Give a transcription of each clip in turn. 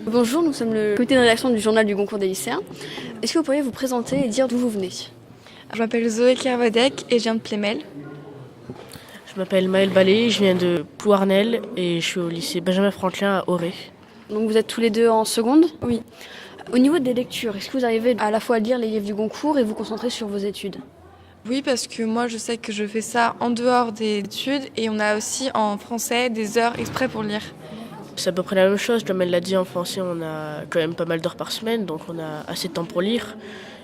Bonjour, nous sommes le comité de rédaction du journal du Goncourt des lycéens. Est-ce que vous pourriez vous présenter et dire d'où vous venez? Je m'appelle Zoé Kervadec et je viens de Plémel. Je m'appelle Maëlle Ballet, je viens de Plouarnel et je suis au lycée Benjamin Franklin à Auray. Donc vous êtes tous les deux en seconde? Oui. Au niveau des lectures, est-ce que vous arrivez à la fois à lire les livres du Goncourt et vous concentrer sur vos études? Oui, parce que moi je sais que je fais ça en dehors des études et on a aussi en français des heures exprès pour lire. C'est à peu près la même chose, comme elle l'a dit, en français on a quand même pas mal d'heures par semaine, donc on a assez de temps pour lire.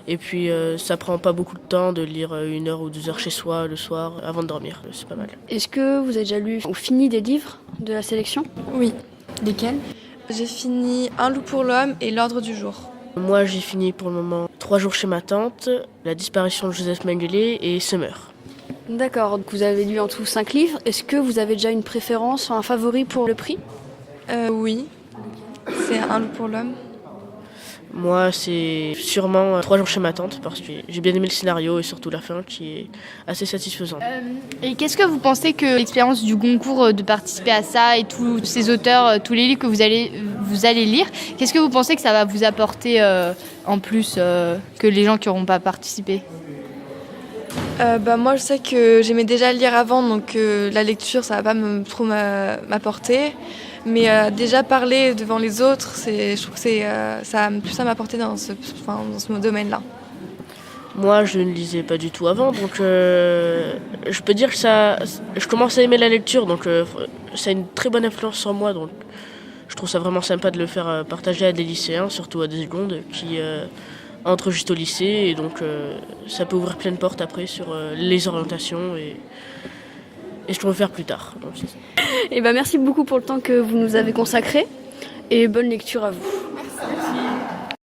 Et puis ça prend pas beaucoup de temps de lire 1 heure ou 2 heures chez soi le soir avant de dormir, c'est pas mal. Est-ce que vous avez déjà lu ou fini des livres de la sélection? Oui. Lesquels? J'ai fini Un loup pour l'homme et L'ordre du jour. Moi j'ai fini pour le moment 3 jours chez ma tante, La disparition de Joseph Mengele et Summer. D'accord, donc vous avez lu en tout 5 livres. Est-ce que vous avez déjà une préférence, un favori pour le prix? Oui, c'est Un loup pour l'homme. Moi c'est sûrement 3 jours chez ma tante parce que j'ai bien aimé le scénario et surtout la fin qui est assez satisfaisante. Et qu'est-ce que vous pensez que l'expérience du Goncourt, de participer à ça et tous ces auteurs, tous les livres que vous allez lire, qu'est-ce que vous pensez que ça va vous apporter en plus que les gens qui n'auront pas participé? Moi je sais que j'aimais déjà lire avant, donc la lecture ça va pas trop m'apporter. Mais déjà parler devant les autres, je trouve que ça a plus à m'apporter dans ce domaine-là. Moi, je ne lisais pas du tout avant, donc je peux dire que je commence à aimer la lecture, donc ça a une très bonne influence sur moi. Donc je trouve ça vraiment sympa de le faire partager à des lycéens, surtout à des secondes qui entrent juste au lycée, et donc ça peut ouvrir plein de portes après sur les orientations et je pourrais faire plus tard. Donc, Merci beaucoup pour le temps que vous nous avez consacré et bonne lecture à vous. Merci.